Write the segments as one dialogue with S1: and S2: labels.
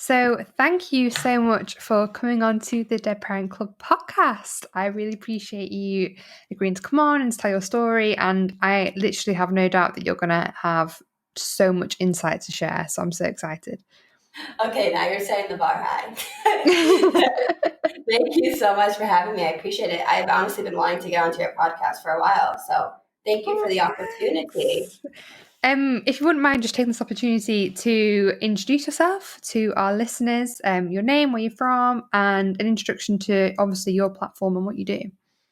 S1: So thank you so much for coming on to the Dead Parent Club podcast. I really appreciate you agreeing to come on and tell your story. And I literally have no doubt that you're going to have so much insight to share. So I'm so excited.
S2: Okay, now you're setting the bar high. Thank you so much for having me. I appreciate it. I've honestly been wanting to get onto your podcast for a while. So thank you for the opportunity.
S1: If you wouldn't mind just taking this opportunity to introduce yourself to our listeners, your name, where you're from, and an introduction to obviously your platform and what you do.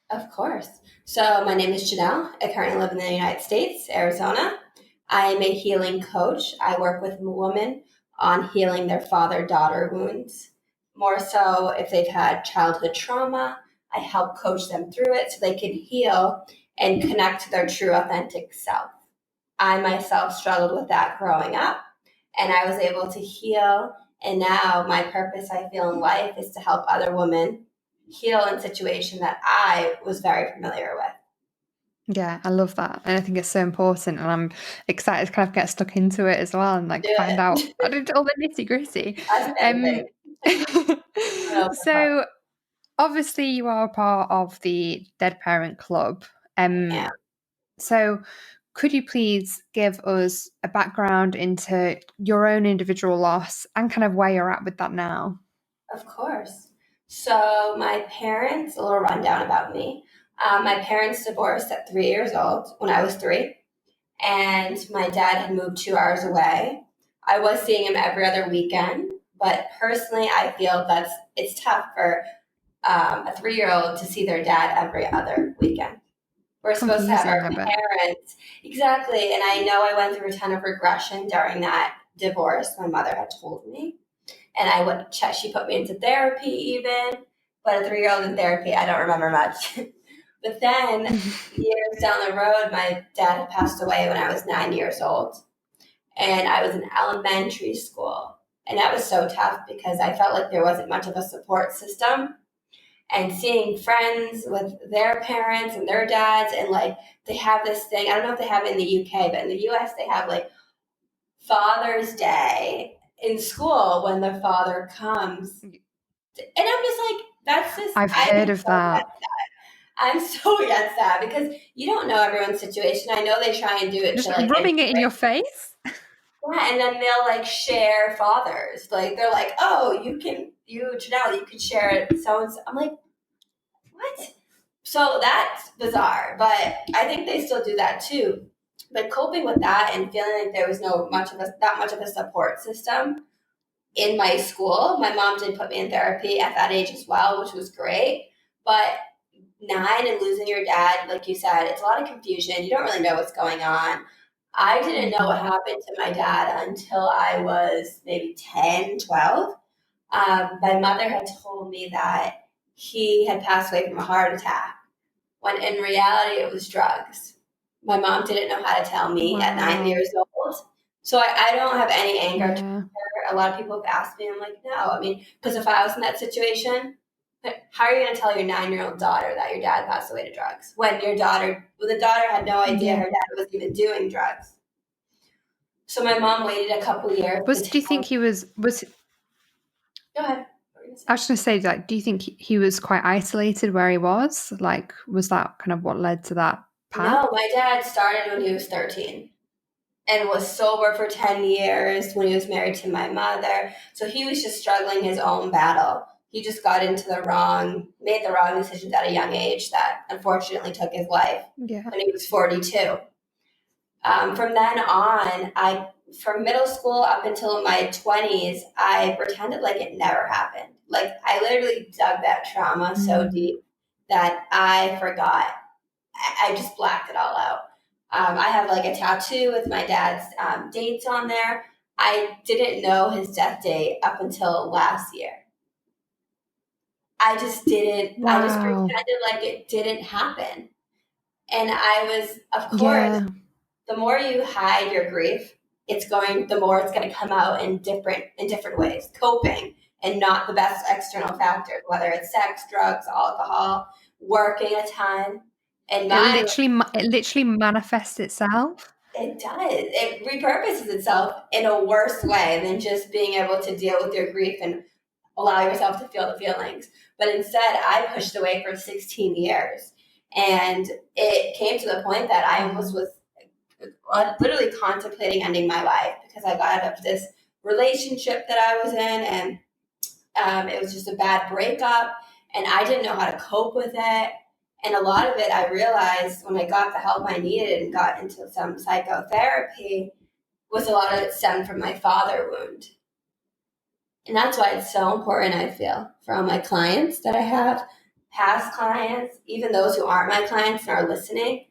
S2: Of course. So my name is Genell. I currently live in the United States, Arizona. I'm a healing coach. I work with women on healing their father-daughter wounds. More so if they've had childhood trauma, I help coach them through it so they can heal and connect to their true authentic self. I myself struggled with that growing up, and I was able to heal. And now my purpose, I feel, in life is to help other women heal in situations that I was very familiar with.
S1: Yeah, I love that. And I think it's so important. And I'm excited to kind of get stuck into it as well and find out all the nitty gritty. So obviously you are a part of the Dead Parent Club.
S2: Yeah.
S1: So could you please give us a background into your own individual loss and kind of where you're at with that now?
S2: Of course. So my parents, a little rundown about me. My parents divorced at 3 years old when I was 3, and my dad had moved 2 hours away. I was seeing him every other weekend, but personally, I feel it's tough for a 3-year-old to see their dad every other weekend. We're supposed to have our parents. Exactly. And I know I went through a ton of regression during that divorce, my mother had told me. And she put me into therapy even, but a 3-year-old in therapy, I don't remember much. But then years down the road, my dad had passed away when I was 9 years old. And I was in elementary school. And that was so tough because I felt like there wasn't much of a support system. And seeing friends with their parents and their dads, and they have this thing, I don't know if they have it in the UK, but in the US they have Father's Day in school when the father comes. And I'm just like, that's just,
S1: I've heard of that.
S2: I'm so against that because you don't know everyone's situation. I know they try and do it
S1: just rubbing it in your face.
S2: Yeah, and then they'll share fathers. They're like, oh, Janelle, you can share it. So I'm like, what? So that's bizarre, but I think they still do that too. But coping with that and feeling like there was that much of a support system in my school. My mom did put me in therapy at that age as well, which was great. But 9 and losing your dad, like you said, it's a lot of confusion. You don't really know what's going on. I didn't know what happened to my dad until I was maybe 10, 12. My mother had told me that he had passed away from a heart attack, when in reality it was drugs. My mom didn't know how to tell me at 9 years old. So I don't have any anger to her. A lot of people have asked me, I'm like, no. Because if I was in that situation, how are you going to tell your 9-year-old daughter that your dad passed away to drugs when the daughter had no idea her dad was even doing drugs? So my mom waited a couple years.
S1: Do you think he was?
S2: Go ahead.
S1: I was going to say, do you think he was quite isolated where he was? Was that kind of what led to that path?
S2: No, my dad started when he was 13 and was sober for 10 years when he was married to my mother. So he was just struggling his own battle. He just got made the wrong decisions at a young age that unfortunately took his life when he was 42. From then on, from middle school up until my 20s, I pretended like it never happened. I literally dug that trauma so deep that I forgot. I just blacked it all out. I have a tattoo with my dad's dates on there. I didn't know his death date up until last year. I just didn't. Wow. I just pretended like it didn't happen. And I was, of course, the more you hide your grief, the more it's going to come out in different ways. Coping and not the best external factors, whether it's sex, drugs, alcohol, working a ton. And
S1: it literally manifests itself.
S2: It does. It repurposes itself in a worse way than just being able to deal with your grief and allow yourself to feel the feelings. But instead, I pushed away for 16 years. And it came to the point that I almost was literally contemplating ending my life because I got out of this relationship that I was in, and it was just a bad breakup, and I didn't know how to cope with it. And a lot of it, I realized when I got the help I needed and got into some psychotherapy, was a lot of it stemmed from my father wound. And that's why it's so important, I feel, for all my clients that I have, past clients, even those who aren't my clients and are listening.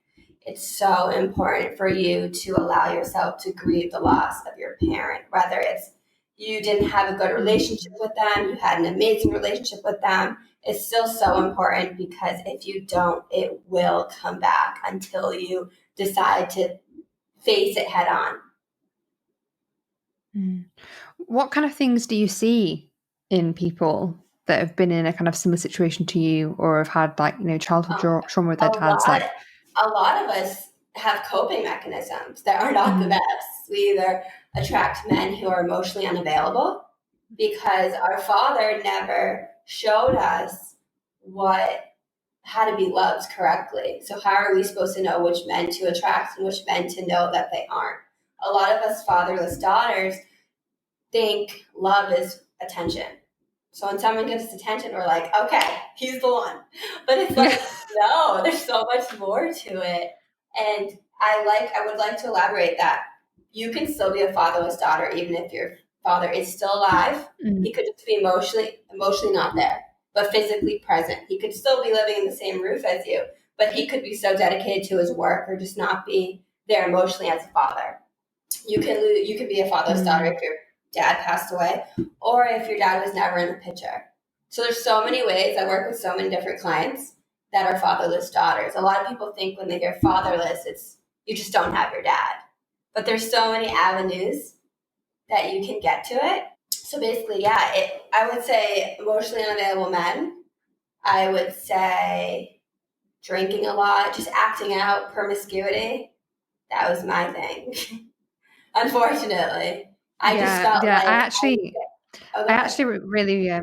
S2: It's so important for you to allow yourself to grieve the loss of your parent, whether it's you didn't have a good relationship with them, you had an amazing relationship with them. It's still so important because if you don't, it will come back until you decide to face it head on.
S1: What kind of things do you see in people that have been in a kind of similar situation to you, or have had like, childhood trauma with
S2: A
S1: their dads?
S2: lot,
S1: Like,
S2: a lot of us have coping mechanisms that are not the best. We either attract men who are emotionally unavailable because our father never showed us how to be loved correctly. So how are we supposed to know which men to attract and which men to know that they aren't? A lot of us fatherless daughters think love is attention. So when someone gives us attention, we're like, okay, he's the one. But it's like, no, there's so much more to it. And I would like to elaborate that you can still be a fatherless daughter even if your father is still alive. He could just be emotionally not there, but physically present. He could still be living in the same roof as you, but he could be so dedicated to his work or just not be there emotionally as a father. You can be a fatherless daughter if your dad passed away, or if your dad was never in the picture. So there's so many ways. I work with so many different clients that are fatherless daughters. A lot of people think when they hear fatherless, it's you just don't have your dad. But there's so many avenues that you can get to it. So basically, I would say emotionally unavailable men. I would say drinking a lot, just acting out, promiscuity. That was my thing. Unfortunately, I just felt
S1: yeah.
S2: like
S1: I actually really I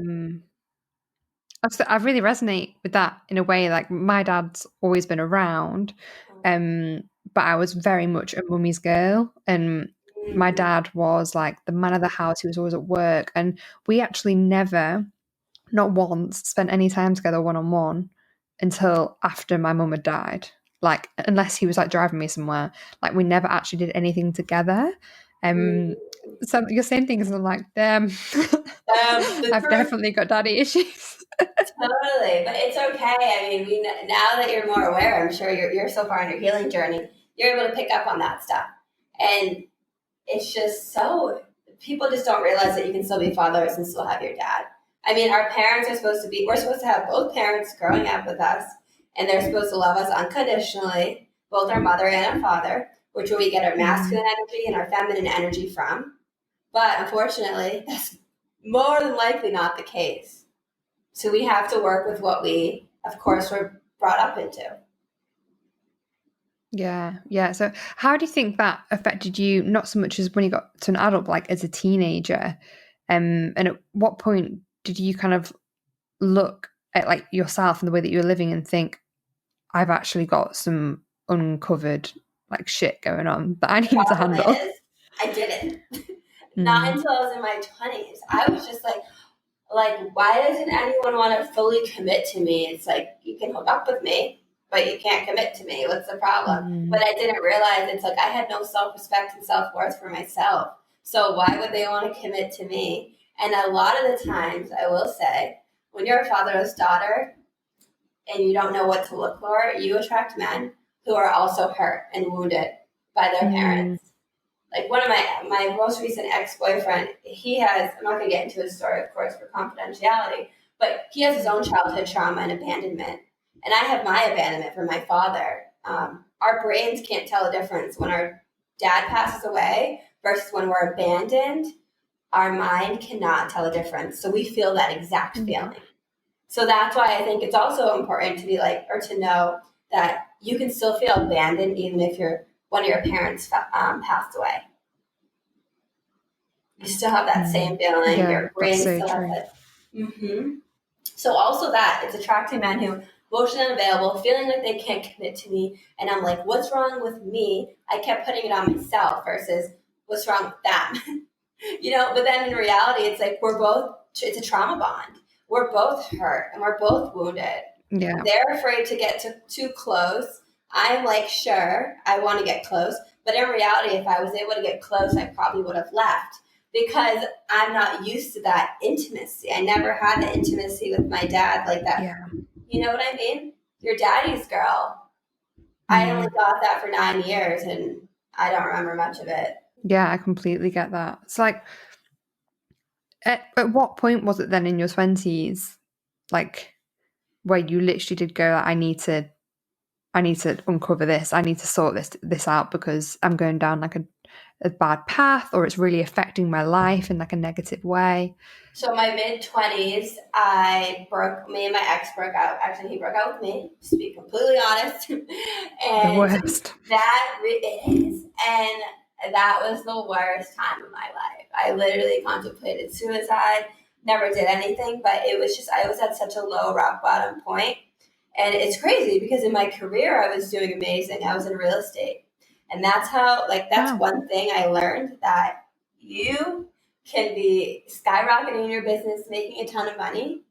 S1: really resonate with that in a way. Like, my dad's always been around, but I was very much a mummy's girl, and my dad was like the man of the house. He was always at work, and we actually never, not once, spent any time together one-on-one until after my mum had died. Like, unless he was like driving me somewhere, like we never actually did anything together. So you're saying things, and I'm like, damn, I've definitely got daddy issues.
S2: Totally, but it's okay. I mean, now that you're more aware, I'm sure you're so far on your healing journey, you're able to pick up on that stuff, and it's just so people just don't realize that you can still be fatherless and still have your dad. I mean, our parents are supposed to be. We're supposed to have both parents growing up with us, and they're supposed to love us unconditionally, both our mother and our father, which where we get our masculine energy and our feminine energy from. But unfortunately, that's more than likely not the case. So we have to work with what we, of course, were brought up into.
S1: Yeah. So how do you think that affected you, not so much as when you got to an adult, but like as a teenager? And at what point did you kind of look at like yourself and the way that you were living and think, I've actually got some uncovered like shit going on that I need to handle?
S2: I didn't. Not until I was in my 20s. I was just like, why doesn't anyone want to fully commit to me? It's like, you can hook up with me, but you can't commit to me. What's the problem? But I didn't realize it's like I had no self-respect and self-worth for myself. So why would they want to commit to me? And a lot of the times, I will say, when you're a fatherless daughter and you don't know what to look for, you attract men who are also hurt and wounded by their parents. Like one of my most recent ex-boyfriend, he has, I'm not going to get into his story, of course, for confidentiality, but he has his own childhood trauma and abandonment. And I have my abandonment from my father. Our brains can't tell the difference when our dad passes away versus when we're abandoned. Our mind cannot tell the difference. So we feel that exact feeling. So that's why I think it's also important to be like, or to know that you can still feel abandoned even if your one of your parents passed away. You still have that same feeling.
S1: Yeah,
S2: Your
S1: that's
S2: brain
S1: so
S2: still has
S1: true.
S2: that. So also that, it's attracting men who emotionally unavailable, feeling like they can't commit to me. And I'm like, what's wrong with me? I kept putting it on myself versus what's wrong with them. But then in reality, it's like it's a trauma bond. We're both hurt and we're both wounded.
S1: Yeah.
S2: They're afraid to get too close. I'm like, sure, I want to get close. But in reality, if I was able to get close, I probably would have left because I'm not used to that intimacy. I never had the intimacy with my dad like that.
S1: Yeah.
S2: You know what I mean? Your daddy's girl. I only got that for 9 years and I don't remember much of it.
S1: Yeah, I completely get that. It's like, at what point was it then in your 20s, like, where you literally did go, like, I need to uncover this. I need to sort this out because I'm going down like a bad path, or it's really affecting my life in like a negative way.
S2: So my mid-20s, me and my ex broke out. Actually, he broke out with me, to be completely honest.
S1: The
S2: And
S1: worst.
S2: it is. And that was the worst time of my life. I literally contemplated suicide, never did anything, but it was just, I was at such a low rock bottom point. And it's crazy because in my career, I was doing amazing. I was in real estate. And that's
S1: Wow.
S2: one thing I learned, that you can be skyrocketing in your business, making a ton of money,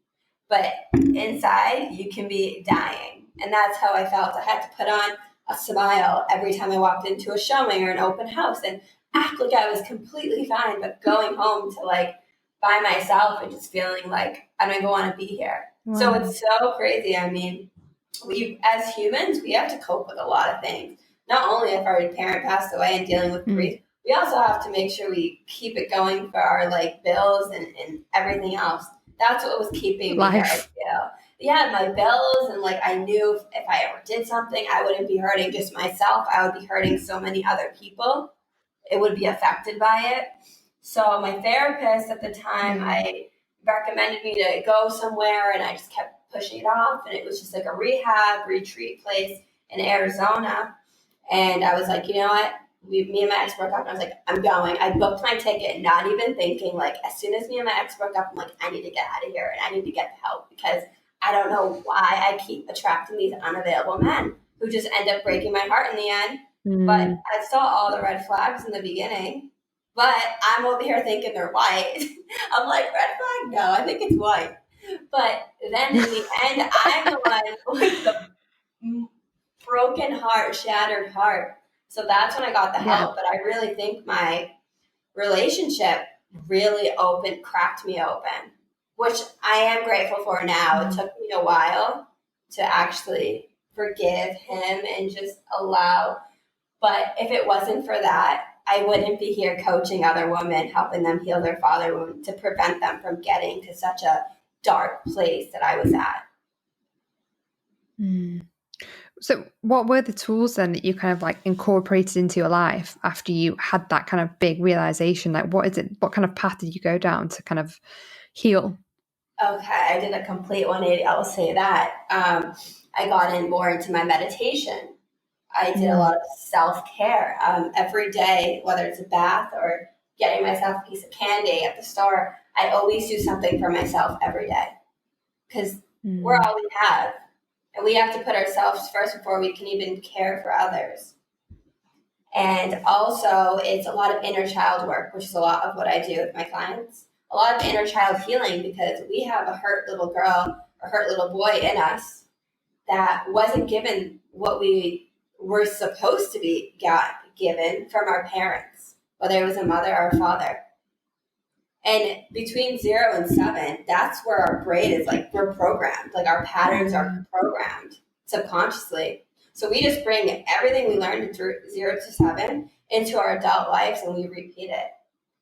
S2: but inside you can be dying. And that's how I felt. I had to put on a smile every time I walked into a showing or an open house and act like I was completely fine, but going home to by myself and just feeling like I don't even want to be here.
S1: Wow.
S2: So it's so crazy. I mean, we as humans, we have to cope with a lot of things. Not only if our parent passed away and dealing with grief, we also have to make sure we keep it going for our bills and everything else. That's what was keeping me here. I feel. Yeah, my bills, and I knew if I ever did something, I wouldn't be hurting just myself. I would be hurting so many other people. It would be affected by it. So my therapist at the time, I recommended me to go somewhere, and I just kept pushing it off. And it was just like a rehab retreat place in Arizona. And I was like, you know what? Me and my ex broke up, and I was like, I'm going. I booked my ticket, not even thinking. As soon as me and my ex broke up, I'm like, I need to get out of here and I need to get help because I don't know why I keep attracting these unavailable men who just end up breaking my heart in the end. But I saw all the red flags in the beginning. But I'm over here thinking they're white. I'm like, red flag? No, I think it's white. But then in the end, I'm the one with the broken heart, shattered heart. So that's when I got the help. But I really think my relationship really cracked me open, which I am grateful for now. It took me a while to actually forgive him and just allow. But if it wasn't for that, I wouldn't be here coaching other women, helping them heal their father wound to prevent them from getting to such a dark place that I was at.
S1: So what were the tools then that you kind of incorporated into your life after you had that kind of big realization? What kind of path did you go down to kind of heal?
S2: Okay, I did a complete 180. I will say that. I got more into my meditation. I did a lot of self-care every day, whether it's a bath or getting myself a piece of candy at the store. I always do something for myself every day because we're all we have. And we have to put ourselves first before we can even care for others. And also, it's a lot of inner child work, which is a lot of what I do with my clients. A lot of inner child healing because we have a hurt little girl or hurt little boy in us that wasn't given what we were supposed to be given from our parents, whether it was a mother or a father. And between 0 and 7, that's where our brain is we're programmed. Our patterns are programmed subconsciously. So we just bring everything we learned through 0 to 7 into our adult lives and we repeat it.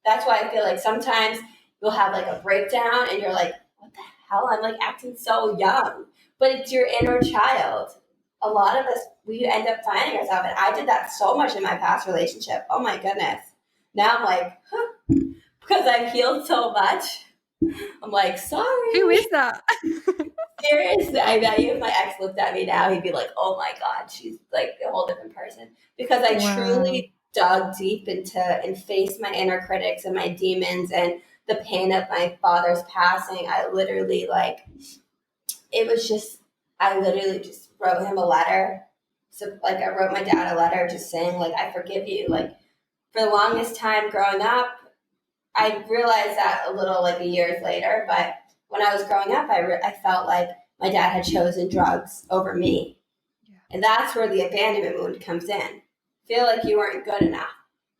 S2: That's why I feel sometimes you'll have a breakdown and you're like, what the hell? I'm acting so young. But it's your inner child. A lot of us, we end up finding ourselves. And I did that so much in my past relationship. Oh my goodness. Now I'm because I've healed so much. I'm sorry.
S1: Who is that?
S2: Seriously, I bet you if my ex looked at me now, he'd be like, "Oh my god, she's like a whole different person." Because I
S1: Wow.
S2: truly dug deep into and faced my inner critics and my demons and the pain of my father's passing. I literally it was just I literally just wrote him a letter. So like I wrote my dad a letter just saying like I forgive you. Like for the longest time growing up, I realized that a little like a years later, but when I was growing up, I felt like my dad had chosen drugs over me.
S1: Yeah.
S2: And that's where the abandonment wound comes in. Feel like you weren't good enough.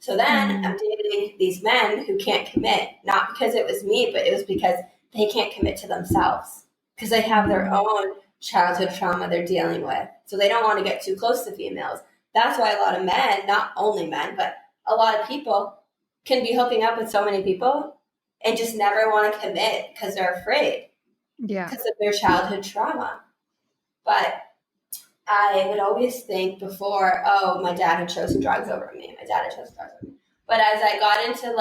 S2: So then
S1: Mm,
S2: I'm dating these men who can't commit, not because it was me, but it was because they can't commit to themselves because they have their
S1: mm,
S2: own childhood trauma they're dealing with. So they don't want to get too close to females. That's why a lot of men, not only men, but a lot of people can be hooking up with so many people and just never want to commit because they're afraid
S1: yeah.
S2: because of their childhood trauma. But I would always think before, oh, my dad had chosen drugs over me. My dad had chosen drugs over me. But as I got into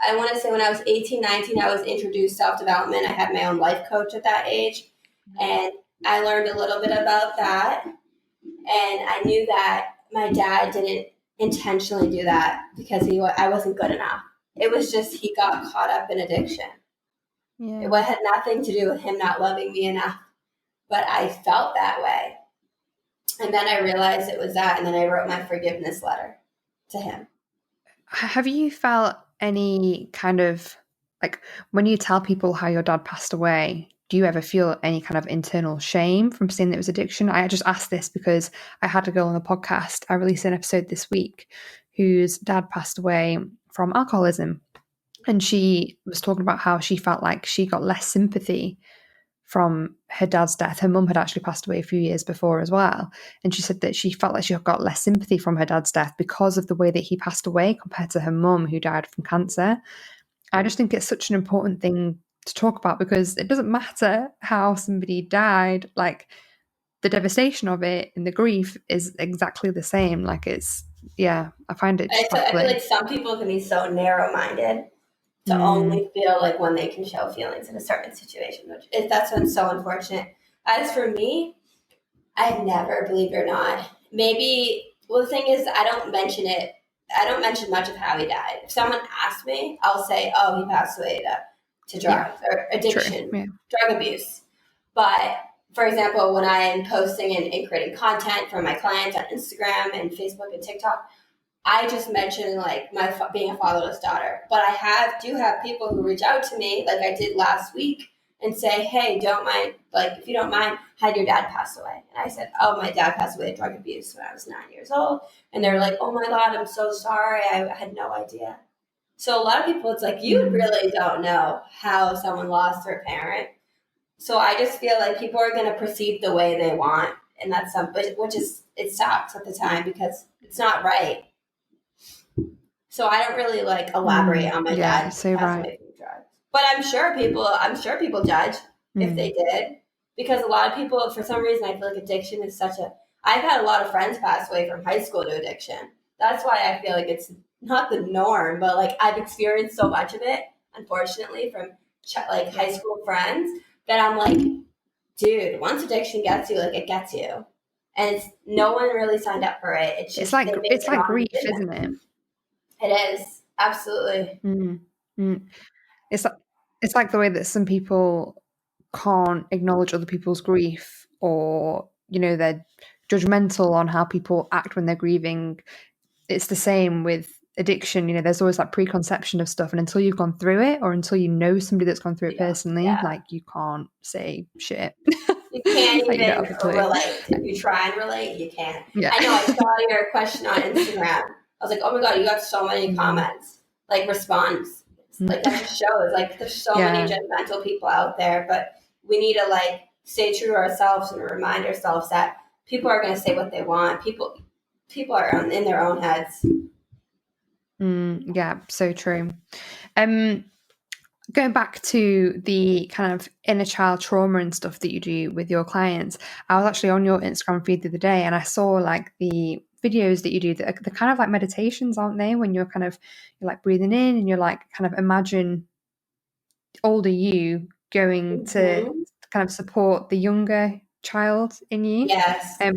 S2: I want to say when I was 18, 19, I was introduced self development. I had my own life coach at that age. And I learned a little bit about that. And I knew that my dad didn't intentionally do that because I wasn't good enough. It was just he got caught up in addiction.
S1: Yeah.
S2: It had nothing to do with him not loving me enough, but I felt that way. And then I realized it was that, and then I wrote my forgiveness letter to him.
S1: Have you felt any kind of like when you tell people how your dad passed away, do you ever feel any kind of internal shame from seeing that it was addiction? I just asked this because I had a girl on the podcast. I released an episode this week whose dad passed away from alcoholism. And she was talking about how she felt like she got less sympathy from her dad's death. Her mum had actually passed away a few years before as well. And she said that she felt like she got less sympathy from her dad's death because of the way that he passed away compared to her mum who died from cancer. I just think it's such an important thing to talk about because it doesn't matter how somebody died, like the devastation of it and the grief is exactly the same. Like yeah, I find it just
S2: I feel
S1: baffling.
S2: like some people can be so narrow minded to
S1: Mm,
S2: only feel like when they can show feelings in a certain situation, that's what's so unfortunate. As for me, I've never, believe it or not, maybe, well, the thing is, I don't mention it. I don't mention much of how he died. If someone asks me, I'll say, oh, he passed away to
S1: yeah,
S2: drugs or
S1: true.
S2: addiction,
S1: Yeah.
S2: drug abuse. But for example, when I'm posting and creating content for my clients on Instagram and Facebook and TikTok, I just mentioned like being a fatherless daughter, but do have people who reach out to me, like I did last week, and say, "Hey, don't mind, like if you don't mind, how did your dad pass away?" And I said, "Oh, my dad passed away of drug abuse when I was 9 years old." And they're like, "Oh my god, I'm so sorry, I had no idea." So a lot of people, it's like you
S1: Mm.
S2: really don't know how someone lost their parent. So I just feel like people are going to perceive the way they want, and that's something which is it sucks at the time because it's not right. So I don't really elaborate on my
S1: Yeah,
S2: dad
S1: you're so
S2: passing
S1: right.
S2: away from drugs. But I'm sure people judge if
S1: Mm.
S2: they did. Because a lot of people, for some reason, I feel like addiction is such a I've had a lot of friends pass away from high school to addiction. That's why I feel like it's not the norm, but like I've experienced so much of it, unfortunately, from high
S1: Yeah.
S2: school friends that I'm like, dude, once addiction gets you, like it gets you. And no one really signed up for it. It's just they made
S1: It's
S2: the
S1: like
S2: wrong
S1: grief,
S2: decision.
S1: isn't it?
S2: It is absolutely.
S1: Mm. Mm. It's like it's like the way that some people can't acknowledge other people's grief, or they're judgmental on how people act when they're grieving. It's the same with addiction. There's always that preconception of stuff, and until you've gone through it, or until you know somebody that's gone through it
S2: Yeah,
S1: personally,
S2: yeah.
S1: like you can't say shit.
S2: You can't
S1: Like you don't
S2: even
S1: have a clue.
S2: relate. If you try and relate, you can't.
S1: Yeah.
S2: I know. I saw your question on Instagram. I was like, oh my god, you got so many
S1: Mm.
S2: comments, like response. Like that just shows like there's so many
S1: Yeah.
S2: judgmental people out there, but we need to stay true to ourselves and remind ourselves that people are going to say what they want. People are in their own heads.
S1: Yeah, so true. Um, Going back to the kind of inner child trauma and stuff that you do with your clients, I was actually on your Instagram feed the other day and I saw like the videos that you do. They're kind of like meditations, aren't they? When you're like breathing in and you're like kind of imagine older you going to
S2: Mm-hmm.
S1: kind of support the younger child in you.
S2: Yes.
S1: I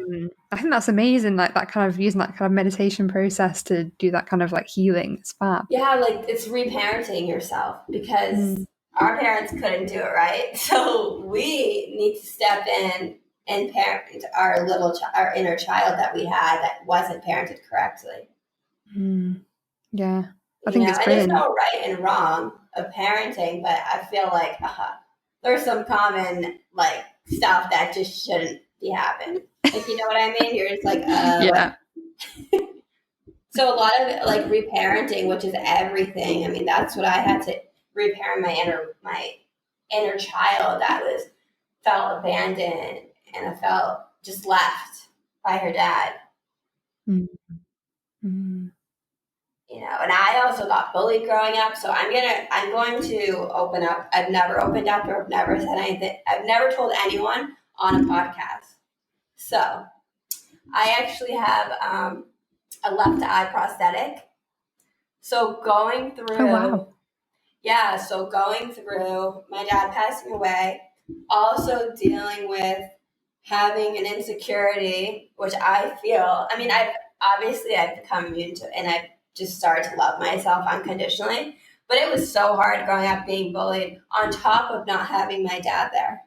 S1: think that's amazing, like that kind of using that kind of meditation process to do that kind of like healing. It's fab.
S2: Yeah, like it's reparenting yourself because our parents couldn't do it right. So we need to step in and parent our our inner child that we had that wasn't parented correctly.
S1: Yeah, I
S2: You
S1: think
S2: know,
S1: it's
S2: and there's
S1: brilliant.
S2: no right and wrong of parenting, but I feel like there's some common like stuff that just shouldn't be happening. Like, you know what I mean? You're just like,
S1: Yeah.
S2: so a lot of it, like reparenting, which is everything. I mean, that's what I had to reparent my inner child that was felt abandoned and I felt just left by her dad.
S1: Mm.
S2: You know, and I also got bullied growing up, so I'm going to open up. I've never opened up or I've never said anything. I've never told anyone on a podcast. So I actually have a left eye prosthetic. So going
S1: Oh
S2: through,
S1: wow.
S2: yeah, so going through my dad passing away, also dealing with having an insecurity, which I feel, I mean, I've become immune to, and I've just started to love myself unconditionally. But it was so hard growing up being bullied on top of not having my dad there,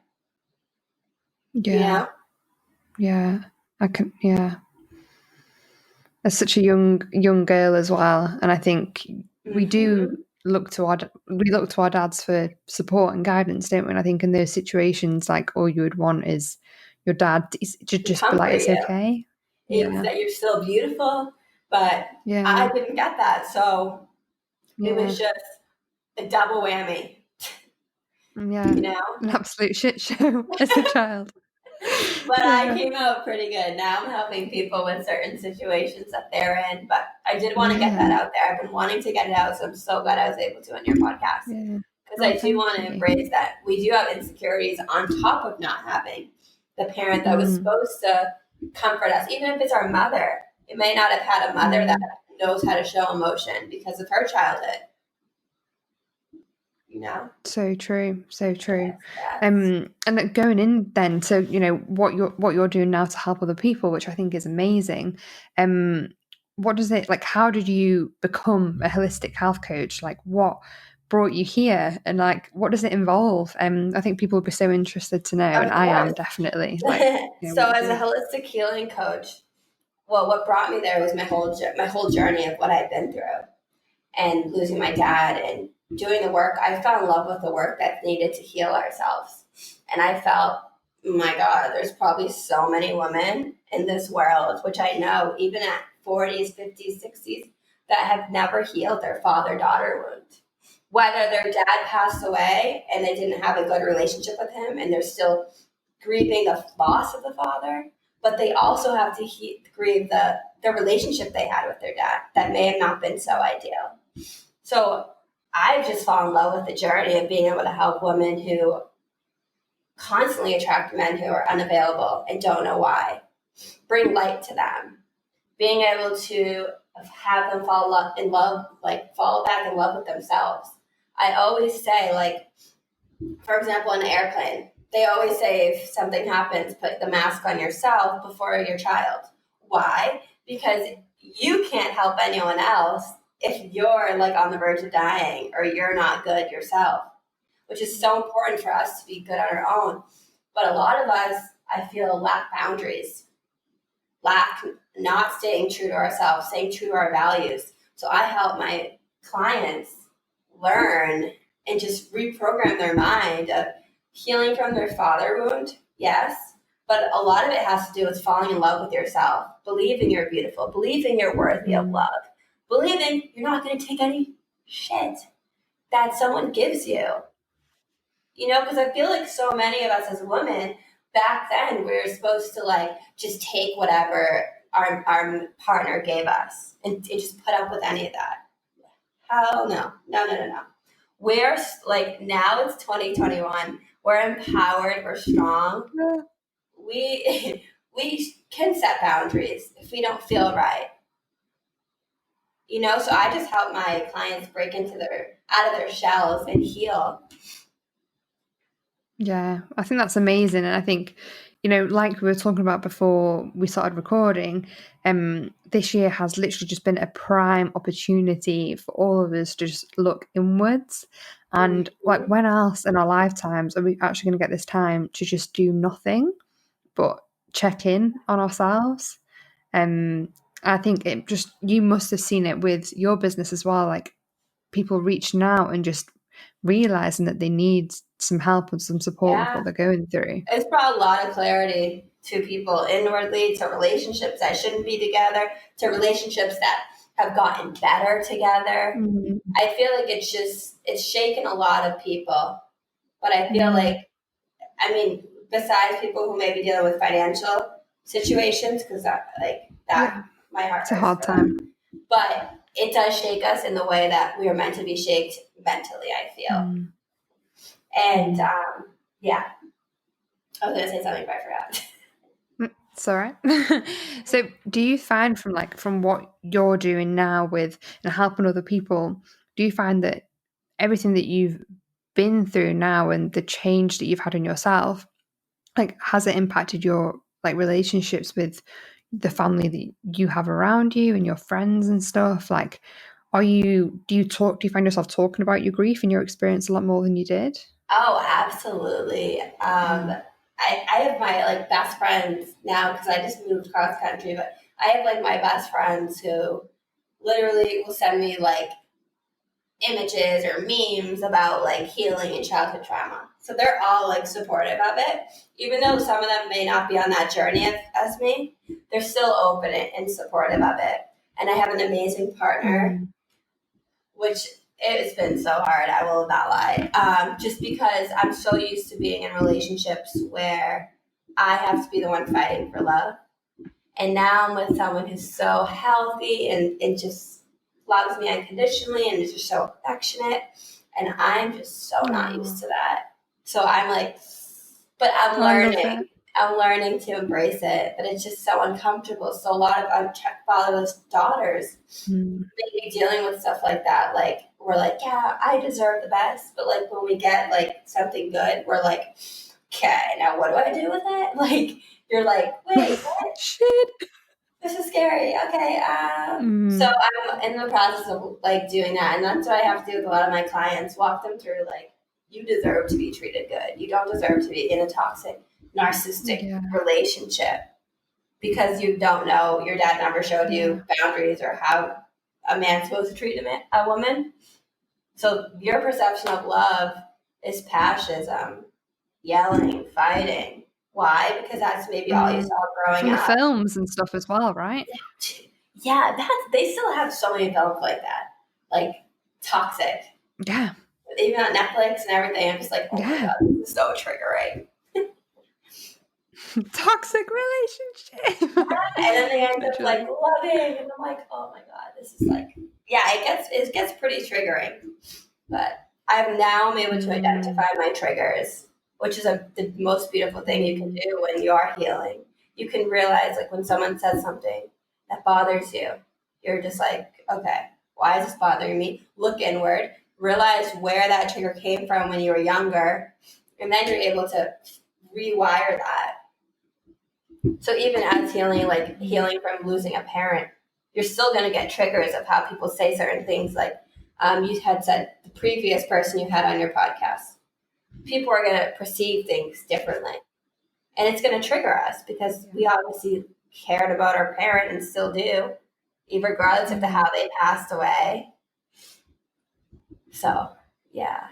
S2: you
S1: Yeah.
S2: know?
S1: Yeah. I can. Yeah. As such a young girl as well, and I think we
S2: Mm-hmm.
S1: do look to our dads for support and guidance, don't we? And I think in those situations, like all you would want is your dad to
S2: To
S1: just be like,
S2: comfort
S1: "It's
S2: you.
S1: okay."
S2: It's
S1: Yeah.
S2: that you're still beautiful, but I
S1: Yeah.
S2: didn't get that. So it was
S1: Yeah.
S2: just a double whammy,
S1: Yeah.
S2: you know?
S1: An absolute shit show as a child.
S2: But I
S1: Yeah.
S2: came out pretty good. Now I'm helping people with certain situations that they're in. But I did want to get that
S1: Yeah.
S2: out there. I've been wanting to get it out, so I'm so glad I was able to on your podcast.
S1: Yeah.
S2: Because
S1: Oh,
S2: I do
S1: thank
S2: want to
S1: you.
S2: embrace that we do have insecurities on top of not having the parent that was
S1: Mm.
S2: supposed to comfort us, even if it's our mother. It may not have had a mother that
S1: Mm.
S2: knows how to show emotion because of her childhood, you know?
S1: So true, so true.
S2: Yes.
S1: And then going in then to what you're doing now to help other people, which I think is amazing. Um, what does it like? How did you become a holistic health coach? Like, what brought you here, and like, what does it involve? I think people would be so interested to know, and
S2: Of
S1: I am
S2: course.
S1: definitely like,
S2: So
S1: what you
S2: as a
S1: do.
S2: holistic healing coach, well, what brought me there was my whole journey of what I'd been through and losing my dad and doing the work. I fell in love with the work that's needed to heal ourselves. And I felt, oh my God, there's probably so many women in this world, which I know even at 40s, 50s, 60s, that have never healed their father-daughter wound. Whether their dad passed away and they didn't have a good relationship with him and they're still grieving the loss of the father, but they also have to grieve the relationship they had with their dad that may have not been so ideal. So I just fall in love with the journey of being able to help women who constantly attract men who are unavailable and don't know why, bring light to them, being able to have them fall back in love with themselves. I always say, like, for example, in an airplane, they always say if something happens, put the mask on yourself before your child. Why? Because you can't help anyone else if you're like on the verge of dying or you're not good yourself, which is so important for us to be good on our own. But a lot of us, I feel, lack boundaries, lack not staying true to ourselves, staying true to our values. So I help my clients learn and just reprogram their mind of healing from their father wound, yes, but a lot of it has to do with falling in love with yourself, believing you're beautiful, believing you're worthy of
S1: Mm.
S2: love, believing you're not going to take any shit that someone gives you. You know, because I feel like so many of us as women back then we were supposed to like just take whatever our partner gave us and just put up with any of that. Hell no. No, no, no, no. We're like, now it's 2021. We're empowered. We're strong. We, we can set boundaries if we don't feel right. You know, so I just help my clients break out of their shells and heal.
S1: Yeah, I think that's amazing. And I think, like we were talking about before we started recording, this year has literally just been a prime opportunity for all of us to just look inwards. And like,
S2: Mhm.
S1: when else in our lifetimes are we actually going to get this time to just do nothing but check in on ourselves? I think it just, you must have seen it with your business as well. Like, people reaching out and just realizing that they need some help and some support with what
S2: Yeah.
S1: they're going through.
S2: It's brought a lot of clarity to people inwardly, to relationships that shouldn't be together, to relationships that have gotten better together.
S1: Mm,
S2: I feel like it's shaken a lot of people. But I feel like,
S1: mm,
S2: I mean, besides people who may be dealing with financial situations, because that
S1: yeah,
S2: my heart
S1: it's a
S2: hurts
S1: hard
S2: for them.
S1: time.
S2: But it does shake us in the way that we are meant to be shaped mentally, I feel.
S1: Mm,
S2: And
S1: mm.
S2: yeah, I was gonna say something, but I forgot.
S1: It's all right. So, do you find from what you're doing now with and helping other people, do you find that everything that you've been through now and the change that you've had in yourself, like, has it impacted your like relationships with the family that you have around you and your friends and stuff? Like, do you find yourself talking about your grief and your experience a lot more than you did?
S2: Oh, absolutely.
S1: Mm.
S2: I have my like best friends now because I just moved cross country, but I have like my best friends who literally will send me like images or memes about like healing and childhood trauma. So they're all like supportive of it. Even though some of them may not be on that journey as me, they're still open and supportive of it. And I have an amazing partner,
S1: Mm.
S2: which it's been so hard, I will not lie. Just because I'm so used to being in relationships where I have to be the one fighting for love. And now I'm with someone who's so healthy and just loves me unconditionally and is just so affectionate. And I'm just so not used
S1: Oh,
S2: to that. So I'm like, but I'm
S1: I love
S2: learning.
S1: it.
S2: I'm learning to embrace it, but it's just so uncomfortable. So a lot of unchecked fatherless daughters
S1: Mm.
S2: may be dealing with stuff like that. Like we're like, yeah, I deserve the best, but like when we get like something good, we're like, okay, now what do I do with it? Like you're like, wait,
S1: Shit.
S2: this is scary. Okay. So
S1: Mm.
S2: I'm in the process of like doing that, and that's what I have to do with a lot of my clients. Walk them through like you deserve to be treated good. You don't deserve to be in a toxic, narcissistic
S1: Yeah.
S2: relationship because you don't know. Your dad never showed
S1: Yeah.
S2: you boundaries or how a man's supposed to treat a woman. So your perception of love is fascism, yelling, fighting. Why? Because that's maybe all you
S1: Mm.
S2: saw growing
S1: From the
S2: up.
S1: films and stuff as well, right?
S2: Yeah, they still have so many films like that, like toxic.
S1: Yeah.
S2: Even on Netflix and everything, I'm just like, oh my
S1: Yeah.
S2: god, this is so triggering.
S1: Toxic relationship.
S2: And then they end up like
S1: Literally.
S2: loving, and I'm like, oh my god, this is like, yeah, it gets pretty triggering. But I'm now I'm able to
S1: Mm.
S2: identify my triggers, which is the most beautiful thing you can
S1: Mm.
S2: do when you are healing. You can realize like when someone says something that bothers you, you're just like, okay, why is this bothering me? Look inward, realize where that trigger came from when you were younger, and then you're able to rewire that. So even as healing, like
S1: Mm.
S2: healing from losing a parent, you're still going to get triggers of how people say certain things. Like you had said, the previous person you had on your podcast, people are going to perceive things differently, and it's going to trigger us because
S1: Yeah.
S2: we obviously cared about our parent and still do, even regardless of
S1: Mm.
S2: how they passed away. So yeah,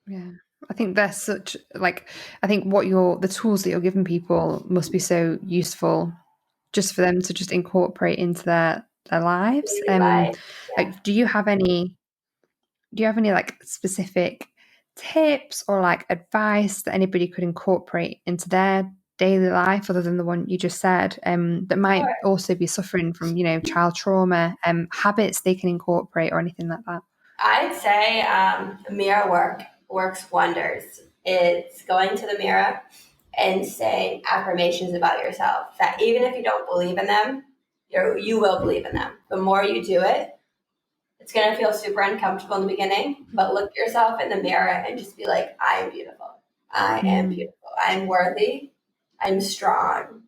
S1: Yeah. I think they're such like I think the tools that you're giving people must be so useful just for them to just incorporate into their lives.
S2: daily life. Yeah.
S1: Like, do you have any like specific tips or like advice that anybody could incorporate into their daily life other than the one you just said, that might also be suffering from, child trauma, habits they can incorporate or anything like that?
S2: I'd say mirror work works wonders. It's going to the mirror and saying affirmations about yourself that even if you don't believe in them, you will believe in them. The more you do it, it's going to feel super uncomfortable in the beginning, but look yourself in the mirror and just be like, I am beautiful. I am beautiful. I'm worthy. I'm strong.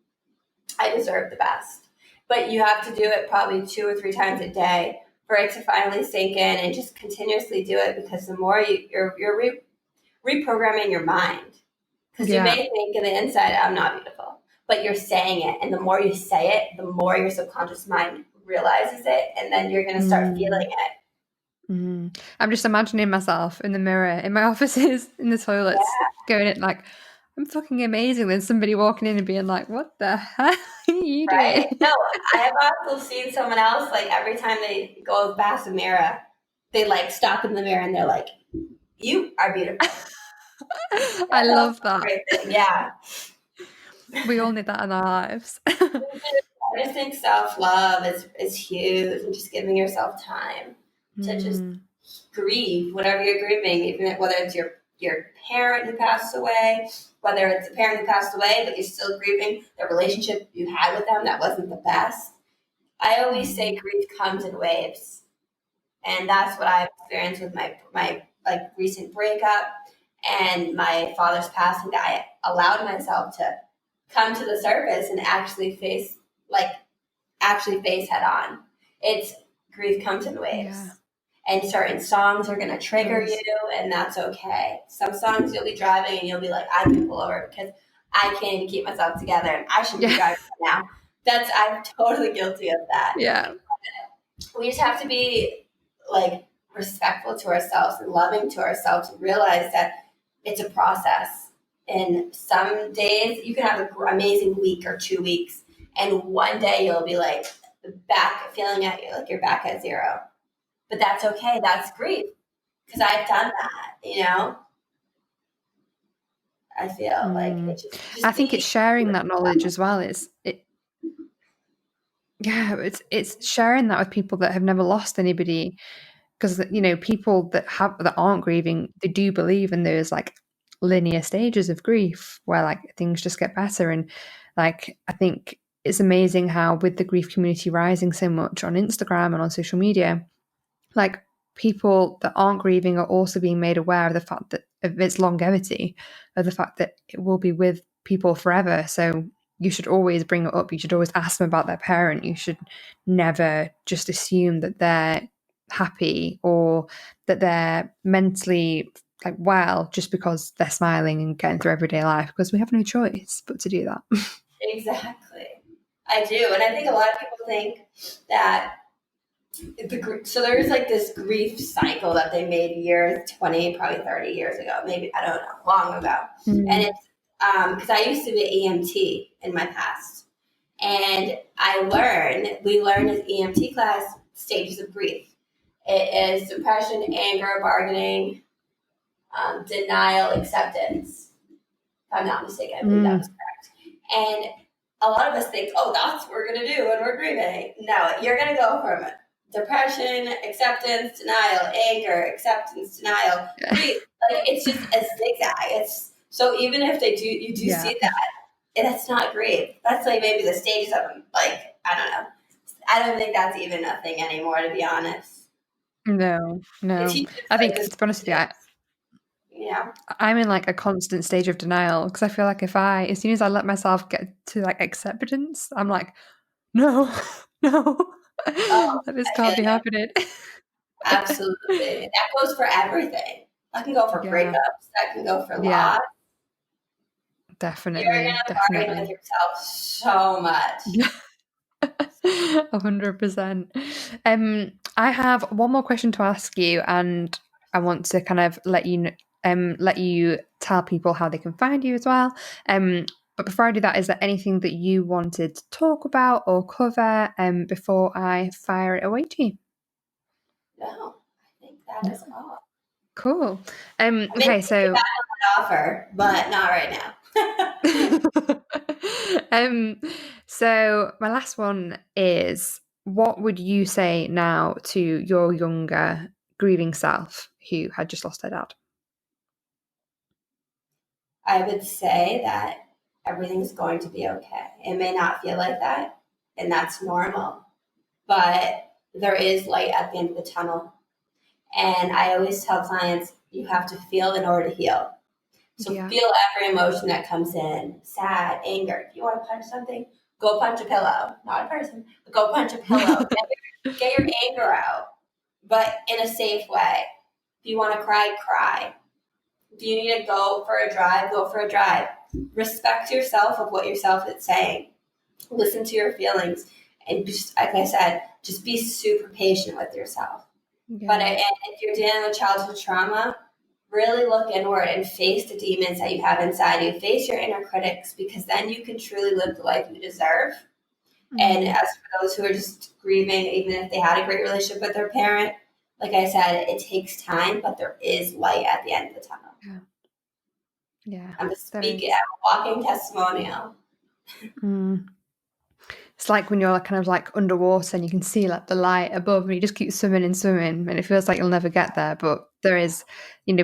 S2: I deserve the best. But you have to do it probably 2 or 3 times a day for it to finally sink in, and just continuously do it, because the more you're reprogramming your mind. Because you
S1: Yeah.
S2: may think in the inside, I'm not beautiful, but you're saying it. And the more you say it, the more your subconscious mind realizes it. And then you're going to start feeling it.
S1: I'm just imagining myself in the mirror in my offices, in the toilets,
S2: Yeah,
S1: going it like, I'm fucking amazing. Then somebody walking in and being like, what the hell are you
S2: right?
S1: doing?
S2: No, I have also seen someone else, like every time they go past a mirror, they like stop in the mirror and they're like, you are beautiful.
S1: I
S2: That's also
S1: love
S2: a
S1: that.
S2: great thing. Yeah.
S1: We all need that in our lives.
S2: I just think self love is huge, and just giving yourself time to just grieve whatever you're grieving, even whether it's your parent who passed away, whether it's a parent who passed away, but you're still grieving the relationship you had with them that wasn't the best. I always say grief comes in waves, and that's what I've experienced with my like recent breakup and my father's passing. That I allowed myself to come to the surface and actually face head on. It's grief comes in waves.
S1: Yeah.
S2: And certain songs are going to trigger
S1: Does.
S2: you, and that's okay. Some songs you'll be driving and you'll be like, I can pull over because I can't even keep myself together and I shouldn't be
S1: Yeah.
S2: driving right now. I'm totally guilty of that.
S1: Yeah.
S2: We just have to be like respectful to ourselves and loving to ourselves, and realize that it's a process. And some days you can have an amazing week or 2 weeks, and one day you'll be like back feeling like you're back at zero. But that's okay. That's grief, because I've done that. I feel like it
S1: I
S2: just
S1: think it's
S2: be.
S1: sharing that knowledge as well. It's sharing that with people that have never lost anybody, because people that aren't grieving, they do believe in those like linear stages of grief where like things just get better. And like I think it's amazing how, with the grief community rising so much on Instagram and on social media, like people that aren't grieving are also being made aware of the fact that of its longevity, of the fact that it will be with people forever. So you should always bring it up. You should always ask them about their parent. You should never just assume that they're happy or that they're mentally like well just because they're smiling and getting through everyday life, because we have no choice but to do that.
S2: Exactly. I do. And I think a lot of people think that so there's like this grief cycle that they made years, 20, probably 30 years ago, maybe, I don't know, long ago. And it's because I used to be an EMT in my past. And we learned in EMT class stages of grief. It is depression, anger, bargaining, denial, acceptance. If I'm not mistaken, I believe that was correct. And a lot of us think, oh, that's what we're going to do when we're grieving. No, you're going to go from depression, acceptance, denial, anger, acceptance, denial, grief. Like, it's just a zigzag. It's so, even if you do
S1: Yeah.
S2: see that, that's not grief. That's like maybe the stages of them. Like, I don't know. I don't think that's even a thing anymore, to be honest.
S1: No,
S2: It
S1: no.
S2: teaches
S1: I
S2: like
S1: think,
S2: this,
S1: to be honest with you,
S2: yeah.
S1: I'm in like a constant stage of denial, because I feel like as soon as I let myself get to like acceptance, I'm like, no, no,
S2: Oh,
S1: like, this
S2: I feel
S1: can't be
S2: you.
S1: happening.
S2: Absolutely. That goes for everything. That can go for
S1: Yeah,
S2: breakups. That can go for
S1: yeah,
S2: loss. You're
S1: definitely,
S2: gonna bargain with
S1: definitely.
S2: yourself so much.
S1: 100%. I have one more question to ask you, and I want to kind of let you tell people how they can find you as well. But before I do that, is there anything that you wanted to talk about or cover before I fire it away to you?
S2: No, I think that
S1: No.
S2: is all.
S1: Cool.
S2: I may
S1: Okay,
S2: take you
S1: so
S2: back on that offer, but not right now.
S1: um, so my last one is, what would you say now to your younger grieving self who had just lost her dad?
S2: I would say that everything's going to be okay. It may not feel like that, and that's normal, but there is light at the end of the tunnel. And I always tell clients, you have to feel in order to heal. So
S1: Yeah.
S2: feel every emotion that comes in, sad, anger. If you want to punch something, go punch a pillow. Not a person, but go punch a pillow. Get your anger out, but in a safe way. If you want to cry, cry. If you need to go for a drive, go for a drive. Respect yourself of what yourself is saying. Listen to your feelings. And just, like I said, just be super patient with yourself. But
S1: Yeah.
S2: if you're dealing with childhood trauma, really look inward and face the demons that you have inside you. Face your inner critics, because then you can truly live the life you deserve. And as for those who are just grieving, even if they had a great relationship with their parent, like I said, it takes time, but there is light at the end of the tunnel.
S1: Yeah. Yeah.
S2: I'm just
S1: There
S2: speaking,
S1: is.
S2: I'm a walking testimonial.
S1: It's like when you're kind of like underwater and you can see like the light above and you just keep swimming and swimming and it feels like you'll never get there. But there is,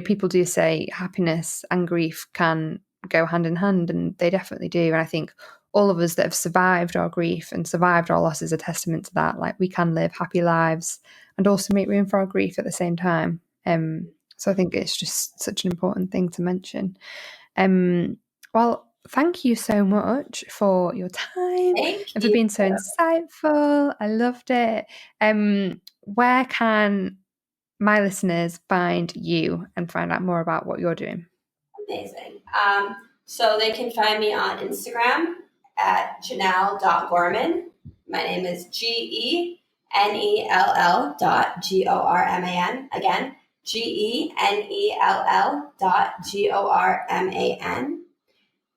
S1: people do say happiness and grief can go hand in hand, and they definitely do. And I think all of us that have survived our grief and survived our loss is a testament to that. Like, we can live happy lives and also make room for our grief at the same time. So I think it's just such an important thing to mention. Well, thank you so much for your time
S2: Thank
S1: and for
S2: you.
S1: being so insightful. I loved it. Where can my listeners find you and find out more about what you're doing?
S2: Amazing. So they can find me on Instagram at Genell.Gorman. My name is GENELL.GORMAN. Again, GENELL.GORMAN.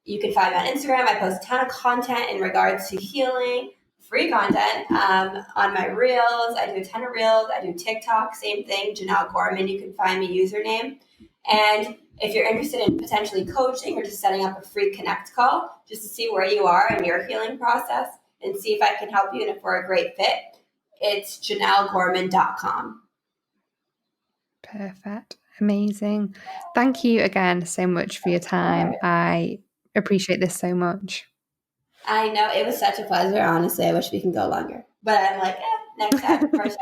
S2: You can find me on Instagram. I post a ton of content in regards to healing, free content on my reels. I do a ton of reels. I do TikTok, same thing, Genell Gorman. You can find me username. And if you're interested in potentially coaching or just setting up a free connect call just to see where you are in your healing process and see if I can help you and if we're a great fit, it's JenellGorman.com.
S1: Perfect. Amazing. Thank you again so much for your time. I appreciate this so much.
S2: I know, it was such a pleasure. Honestly, I wish we can go longer. But I'm like, next time, for sure.